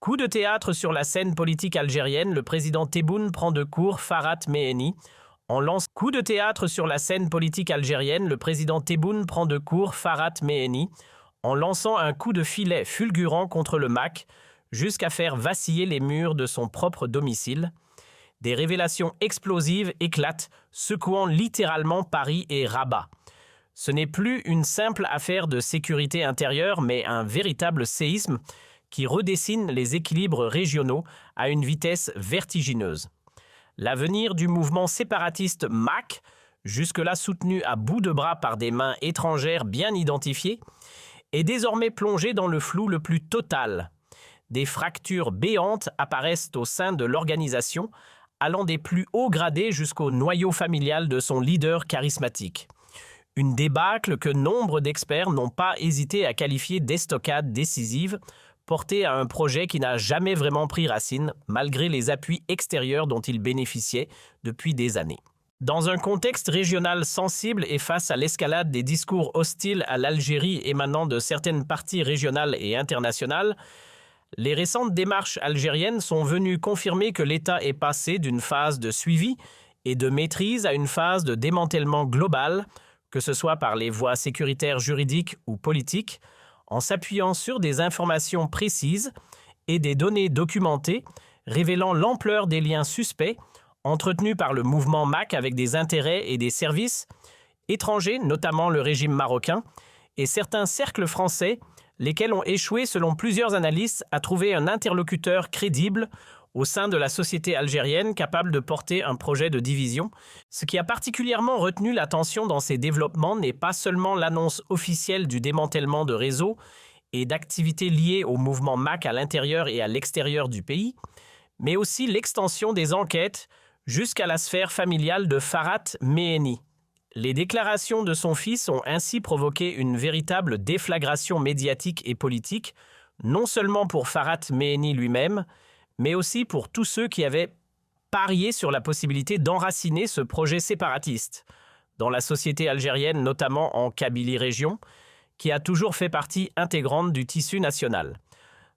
Coup de théâtre sur la scène politique algérienne, le président Tebboune prend de court Farhat Méhenni. Coup de théâtre sur la scène politique algérienne, le président Tebboune prend de court Farhat Méhenni en lançant un coup de filet fulgurant contre le MAC jusqu'à faire vaciller les murs de son propre domicile. Des révélations explosives éclatent, secouant littéralement Paris et Rabat. Ce n'est plus une simple affaire de sécurité intérieure, mais un véritable séisme qui redessine les équilibres régionaux à une vitesse vertigineuse. L'avenir du mouvement séparatiste MAC, jusque-là soutenu à bout de bras par des mains étrangères bien identifiées, est désormais plongé dans le flou le plus total. Des fractures béantes apparaissent au sein de l'organisation, allant des plus hauts gradés jusqu'au noyau familial de son leader charismatique. Une débâcle que nombre d'experts n'ont pas hésité à qualifier d'estocade décisive, portée à un projet qui n'a jamais vraiment pris racine, malgré les appuis extérieurs dont il bénéficiait depuis des années. Dans un contexte régional sensible et face à l'escalade des discours hostiles à l'Algérie émanant de certaines parties régionales et internationales, les récentes démarches algériennes sont venues confirmer que l'État est passé d'une phase de suivi et de maîtrise à une phase de démantèlement global, que ce soit par les voies sécuritaires juridiques ou politiques, en s'appuyant sur des informations précises et des données documentées révélant l'ampleur des liens suspects entretenus par le mouvement MAC avec des intérêts et des services étrangers, notamment le régime marocain, et certains cercles français, lesquels ont échoué selon plusieurs analystes à trouver un interlocuteur crédible au sein de la société algérienne capable de porter un projet de division. Ce qui a particulièrement retenu l'attention dans ces développements n'est pas seulement l'annonce officielle du démantèlement de réseaux et d'activités liées au mouvement MAC à l'intérieur et à l'extérieur du pays, mais aussi l'extension des enquêtes jusqu'à la sphère familiale de Farhat Méhenni. Les déclarations de son fils ont ainsi provoqué une véritable déflagration médiatique et politique, non seulement pour Farhat Méhenni lui-même, mais aussi pour tous ceux qui avaient parié sur la possibilité d'enraciner ce projet séparatiste, dans la société algérienne, notamment en Kabylie région, qui a toujours fait partie intégrante du tissu national.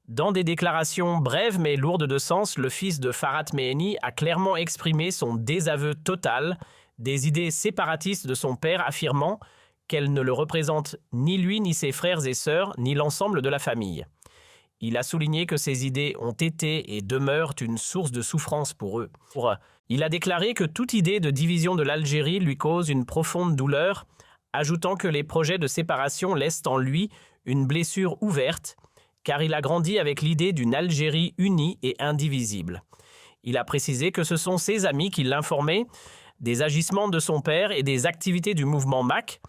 Dans des déclarations brèves mais lourdes de sens, le fils de Farhat Méhenni a clairement exprimé son désaveu total des idées séparatistes de son père, affirmant qu'elles ne le représentent ni lui, ni ses frères et sœurs, ni l'ensemble de la famille. Il a souligné que ces idées ont été et demeurent une source de souffrance pour eux. Il a déclaré que toute idée de division de l'Algérie lui cause une profonde douleur, ajoutant que les projets de séparation laissent en lui une blessure ouverte, car il a grandi avec l'idée d'une Algérie unie et indivisible. Il a précisé que ce sont ses amis qui l'informaient des agissements de son père et des activités du mouvement MAC,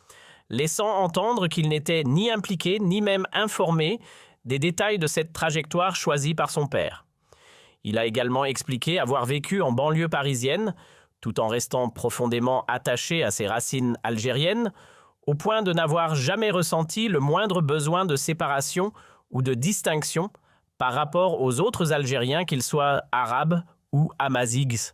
laissant entendre qu'il n'était ni impliqué ni même informé des détails de cette trajectoire choisie par son père. Il a également expliqué avoir vécu en banlieue parisienne, tout en restant profondément attaché à ses racines algériennes, au point de n'avoir jamais ressenti le moindre besoin de séparation ou de distinction par rapport aux autres Algériens, qu'ils soient arabes ou amazighs.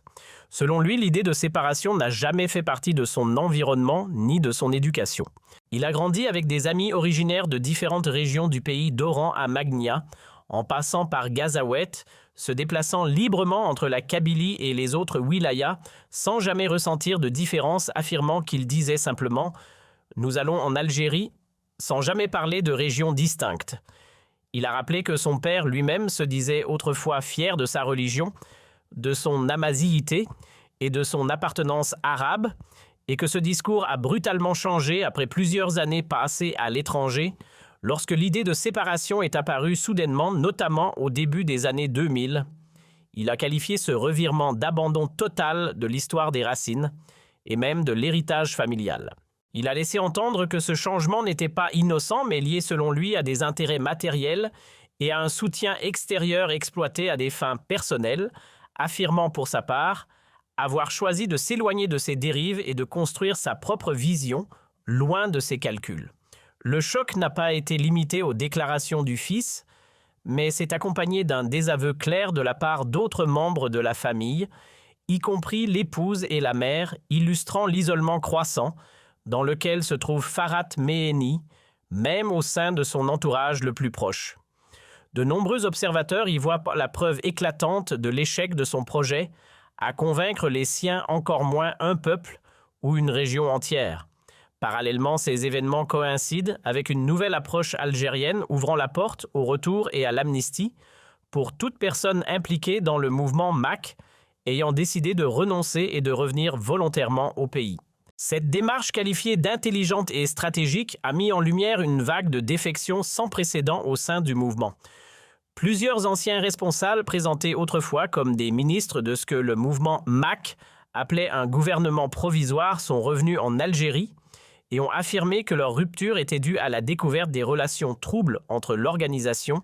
Selon lui, l'idée de séparation n'a jamais fait partie de son environnement ni de son éducation. Il a grandi avec des amis originaires de différentes régions du pays d'Oran à Magnia, en passant par Gazawet, se déplaçant librement entre la Kabylie et les autres wilayas, sans jamais ressentir de différence, affirmant qu'il disait simplement « Nous allons en Algérie », sans jamais parler de régions distinctes. Il a rappelé que son père lui-même se disait autrefois fier de sa religion, de son amazigité et de son appartenance arabe, et que ce discours a brutalement changé après plusieurs années passées à l'étranger, lorsque l'idée de séparation est apparue soudainement, notamment au début des années 2000. Il a qualifié ce revirement d'abandon total de l'histoire des racines, et même de l'héritage familial. Il a laissé entendre que ce changement n'était pas innocent, mais lié selon lui à des intérêts matériels et à un soutien extérieur exploité à des fins personnelles, affirmant pour sa part avoir choisi de s'éloigner de ses dérives et de construire sa propre vision, loin de ses calculs. Le choc n'a pas été limité aux déclarations du fils, mais s'est accompagné d'un désaveu clair de la part d'autres membres de la famille, y compris l'épouse et la mère, illustrant l'isolement croissant dans lequel se trouve Farhat Méhenni, même au sein de son entourage le plus proche. De nombreux observateurs y voient la preuve éclatante de l'échec de son projet à convaincre les siens, encore moins un peuple ou une région entière. Parallèlement, ces événements coïncident avec une nouvelle approche algérienne ouvrant la porte au retour et à l'amnistie pour toute personne impliquée dans le mouvement MAC ayant décidé de renoncer et de revenir volontairement au pays. Cette démarche qualifiée d'intelligente et stratégique a mis en lumière une vague de défections sans précédent au sein du mouvement. Plusieurs anciens responsables présentés autrefois comme des ministres de ce que le mouvement MAC appelait un gouvernement provisoire sont revenus en Algérie et ont affirmé que leur rupture était due à la découverte des relations troubles entre l'organisation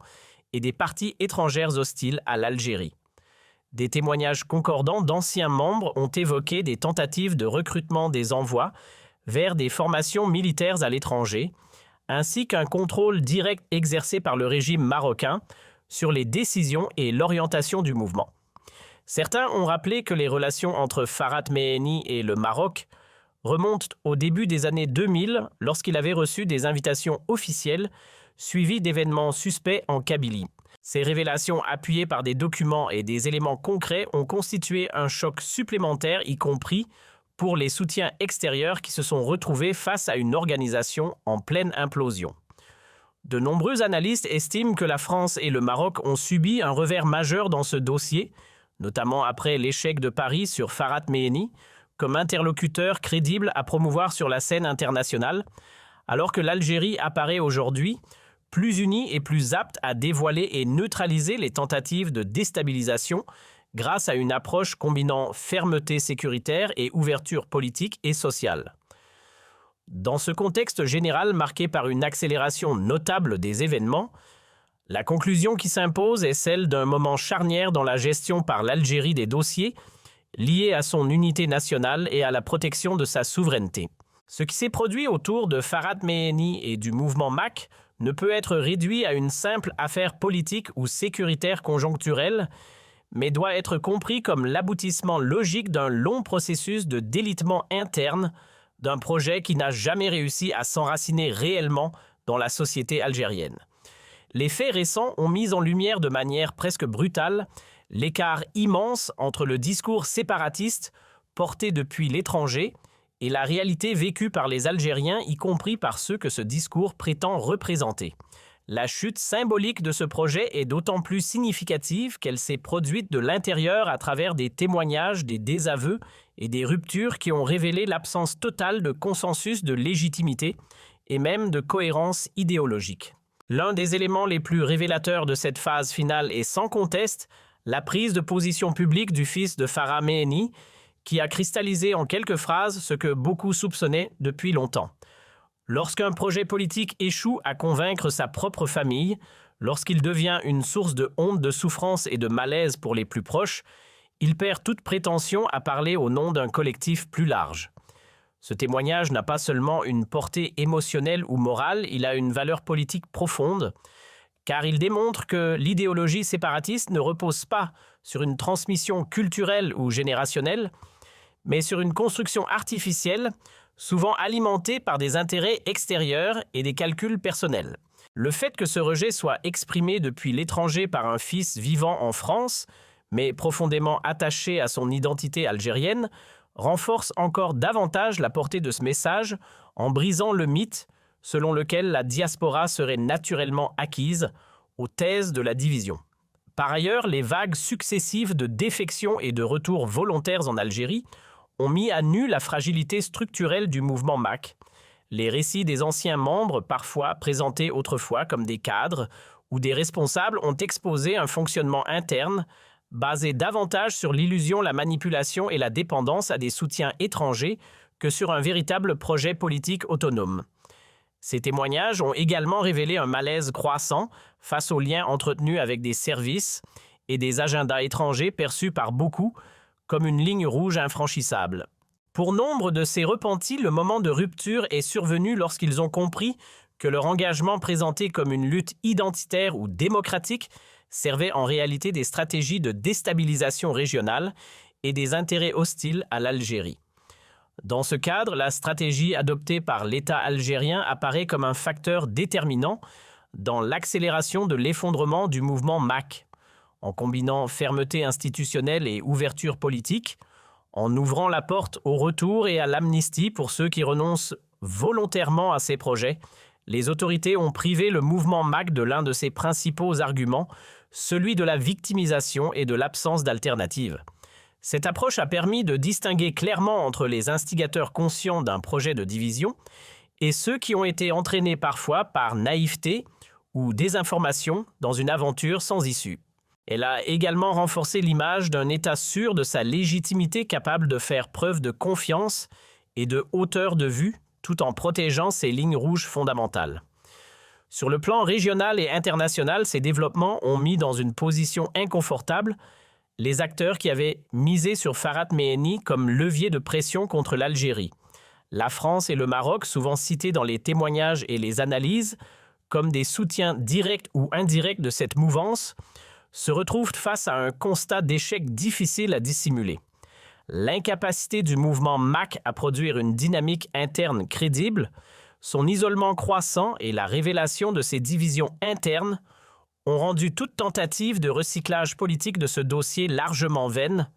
et des parties étrangères hostiles à l'Algérie. Des témoignages concordants d'anciens membres ont évoqué des tentatives de recrutement des envois vers des formations militaires à l'étranger, ainsi qu'un contrôle direct exercé par le régime marocain sur les décisions et l'orientation du mouvement. Certains ont rappelé que les relations entre Farhat Meheni et le Maroc remontent au début des années 2000 lorsqu'il avait reçu des invitations officielles suivies d'événements suspects en Kabylie. Ces révélations appuyées par des documents et des éléments concrets ont constitué un choc supplémentaire, y compris pour les soutiens extérieurs qui se sont retrouvés face à une organisation en pleine implosion. De nombreux analystes estiment que la France et le Maroc ont subi un revers majeur dans ce dossier, notamment après l'échec de Paris sur Farhat Meheni, comme interlocuteur crédible à promouvoir sur la scène internationale, alors que l'Algérie apparaît aujourd'hui plus unie et plus apte à dévoiler et neutraliser les tentatives de déstabilisation grâce à une approche combinant fermeté sécuritaire et ouverture politique et sociale. Dans ce contexte général marqué par une accélération notable des événements, la conclusion qui s'impose est celle d'un moment charnière dans la gestion par l'Algérie des dossiers liés à son unité nationale et à la protection de sa souveraineté. Ce qui s'est produit autour de Farhat Meheni et du mouvement MAC ne peut être réduit à une simple affaire politique ou sécuritaire conjoncturelle, mais doit être compris comme l'aboutissement logique d'un long processus de délitement interne d'un projet qui n'a jamais réussi à s'enraciner réellement dans la société algérienne. Les faits récents ont mis en lumière de manière presque brutale l'écart immense entre le discours séparatiste porté depuis l'étranger et la réalité vécue par les Algériens, y compris par ceux que ce discours prétend représenter. La chute symbolique de ce projet est d'autant plus significative qu'elle s'est produite de l'intérieur à travers des témoignages, des désaveux et des ruptures qui ont révélé l'absence totale de consensus de légitimité et même de cohérence idéologique. L'un des éléments les plus révélateurs de cette phase finale est sans conteste la prise de position publique du fils de Farhat Meheni, qui a cristallisé en quelques phrases ce que beaucoup soupçonnaient depuis longtemps. Lorsqu'un projet politique échoue à convaincre sa propre famille, lorsqu'il devient une source de honte, de souffrance et de malaise pour les plus proches, il perd toute prétention à parler au nom d'un collectif plus large. Ce témoignage n'a pas seulement une portée émotionnelle ou morale, il a une valeur politique profonde, car il démontre que l'idéologie séparatiste ne repose pas sur une transmission culturelle ou générationnelle, mais sur une construction artificielle, souvent alimentée par des intérêts extérieurs et des calculs personnels. Le fait que ce rejet soit exprimé depuis l'étranger par un fils vivant en France, mais profondément attaché à son identité algérienne, renforce encore davantage la portée de ce message en brisant le mythe selon lequel la diaspora serait naturellement acquise aux thèses de la division. Par ailleurs, les vagues successives de défections et de retours volontaires en Algérie ont mis à nu la fragilité structurelle du mouvement MAC. Les récits des anciens membres, parfois présentés autrefois comme des cadres ou des responsables, ont exposé un fonctionnement interne basé davantage sur l'illusion, la manipulation et la dépendance à des soutiens étrangers que sur un véritable projet politique autonome. Ces témoignages ont également révélé un malaise croissant face aux liens entretenus avec des services et des agendas étrangers perçus par beaucoup comme une ligne rouge infranchissable. Pour nombre de ces repentis, le moment de rupture est survenu lorsqu'ils ont compris que leur engagement présenté comme une lutte identitaire ou démocratique servait en réalité des stratégies de déstabilisation régionale et des intérêts hostiles à l'Algérie. Dans ce cadre, la stratégie adoptée par l'État algérien apparaît comme un facteur déterminant dans l'accélération de l'effondrement du mouvement MAC, en combinant fermeté institutionnelle et ouverture politique, en ouvrant la porte au retour et à l'amnistie pour ceux qui renoncent volontairement à ces projets. Les autorités ont privé le mouvement MAC de l'un de ses principaux arguments, celui de la victimisation et de l'absence d'alternative. Cette approche a permis de distinguer clairement entre les instigateurs conscients d'un projet de division et ceux qui ont été entraînés parfois par naïveté ou désinformation dans une aventure sans issue. Elle a également renforcé l'image d'un État sûr de sa légitimité capable de faire preuve de confiance et de hauteur de vue tout en protégeant ses lignes rouges fondamentales. Sur le plan régional et international, ces développements ont mis dans une position inconfortable les acteurs qui avaient misé sur Farhat Meheni comme levier de pression contre l'Algérie. La France et le Maroc, souvent cités dans les témoignages et les analyses comme des soutiens directs ou indirects de cette mouvance, se retrouvent face à un constat d'échec difficile à dissimuler. L'incapacité du mouvement MAC à produire une dynamique interne crédible, son isolement croissant et la révélation de ses divisions internes ont rendu toute tentative de recyclage politique de ce dossier largement vaine.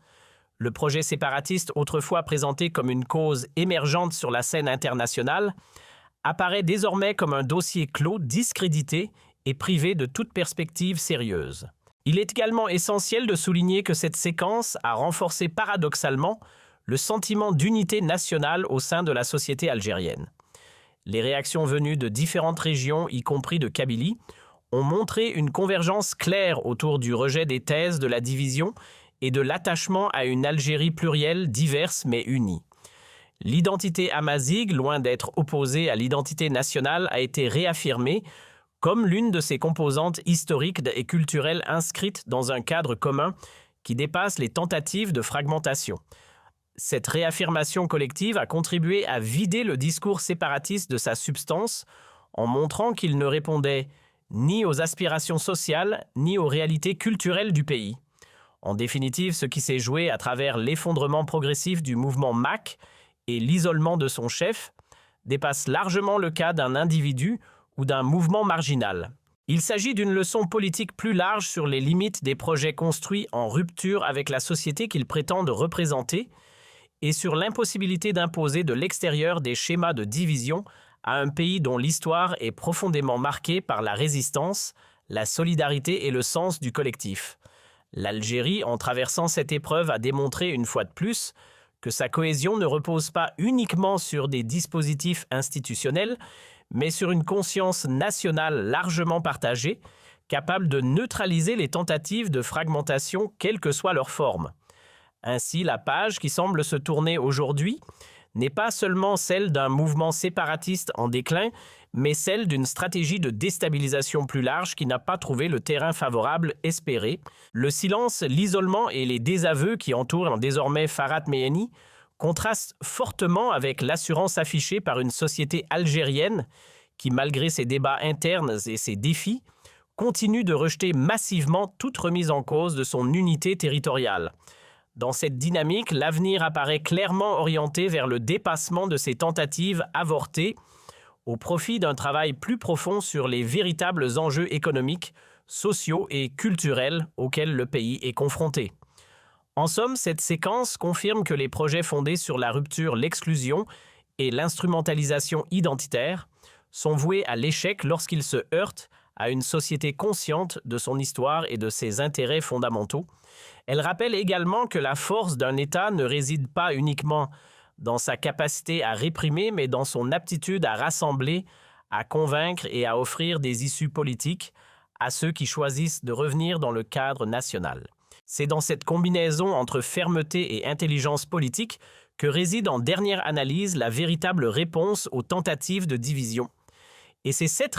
Le projet séparatiste, autrefois présenté comme une cause émergente sur la scène internationale, apparaît désormais comme un dossier clos, discrédité et privé de toute perspective sérieuse. Il est également essentiel de souligner que cette séquence a renforcé paradoxalement le sentiment d'unité nationale au sein de la société algérienne. Les réactions venues de différentes régions, y compris de Kabylie, ont montré une convergence claire autour du rejet des thèses de la division et de l'attachement à une Algérie plurielle, diverse mais unie. L'identité amazighe, loin d'être opposée à l'identité nationale, a été réaffirmée comme l'une de ses composantes historiques et culturelles inscrites dans un cadre commun qui dépasse les tentatives de fragmentation. Cette réaffirmation collective a contribué à vider le discours séparatiste de sa substance en montrant qu'il ne répondait ni aux aspirations sociales, ni aux réalités culturelles du pays. En définitive, ce qui s'est joué à travers l'effondrement progressif du mouvement MAC et l'isolement de son chef dépasse largement le cas d'un individu ou d'un mouvement marginal. Il s'agit d'une leçon politique plus large sur les limites des projets construits en rupture avec la société qu'ils prétendent représenter et sur l'impossibilité d'imposer de l'extérieur des schémas de division à un pays dont l'histoire est profondément marquée par la résistance, la solidarité et le sens du collectif. L'Algérie, en traversant cette épreuve, a démontré une fois de plus que sa cohésion ne repose pas uniquement sur des dispositifs institutionnels, mais sur une conscience nationale largement partagée, capable de neutraliser les tentatives de fragmentation, quelle que soit leur forme. Ainsi, la page qui semble se tourner aujourd'hui n'est pas seulement celle d'un mouvement séparatiste en déclin, mais celle d'une stratégie de déstabilisation plus large qui n'a pas trouvé le terrain favorable espéré. Le silence, l'isolement et les désaveux qui entourent désormais Farhat Meheni contrastent fortement avec l'assurance affichée par une société algérienne qui, malgré ses débats internes et ses défis, continue de rejeter massivement toute remise en cause de son unité territoriale. Dans cette dynamique, l'avenir apparaît clairement orienté vers le dépassement de ces tentatives avortées au profit d'un travail plus profond sur les véritables enjeux économiques, sociaux et culturels auxquels le pays est confronté. En somme, cette séquence confirme que les projets fondés sur la rupture, l'exclusion et l'instrumentalisation identitaire sont voués à l'échec lorsqu'ils se heurtent à une société consciente de son histoire et de ses intérêts fondamentaux. Elle rappelle également que la force d'un État ne réside pas uniquement dans sa capacité à réprimer, mais dans son aptitude à rassembler, à convaincre et à offrir des issues politiques à ceux qui choisissent de revenir dans le cadre national. C'est dans cette combinaison entre fermeté et intelligence politique que réside en dernière analyse la véritable réponse aux tentatives de division. Et c'est cette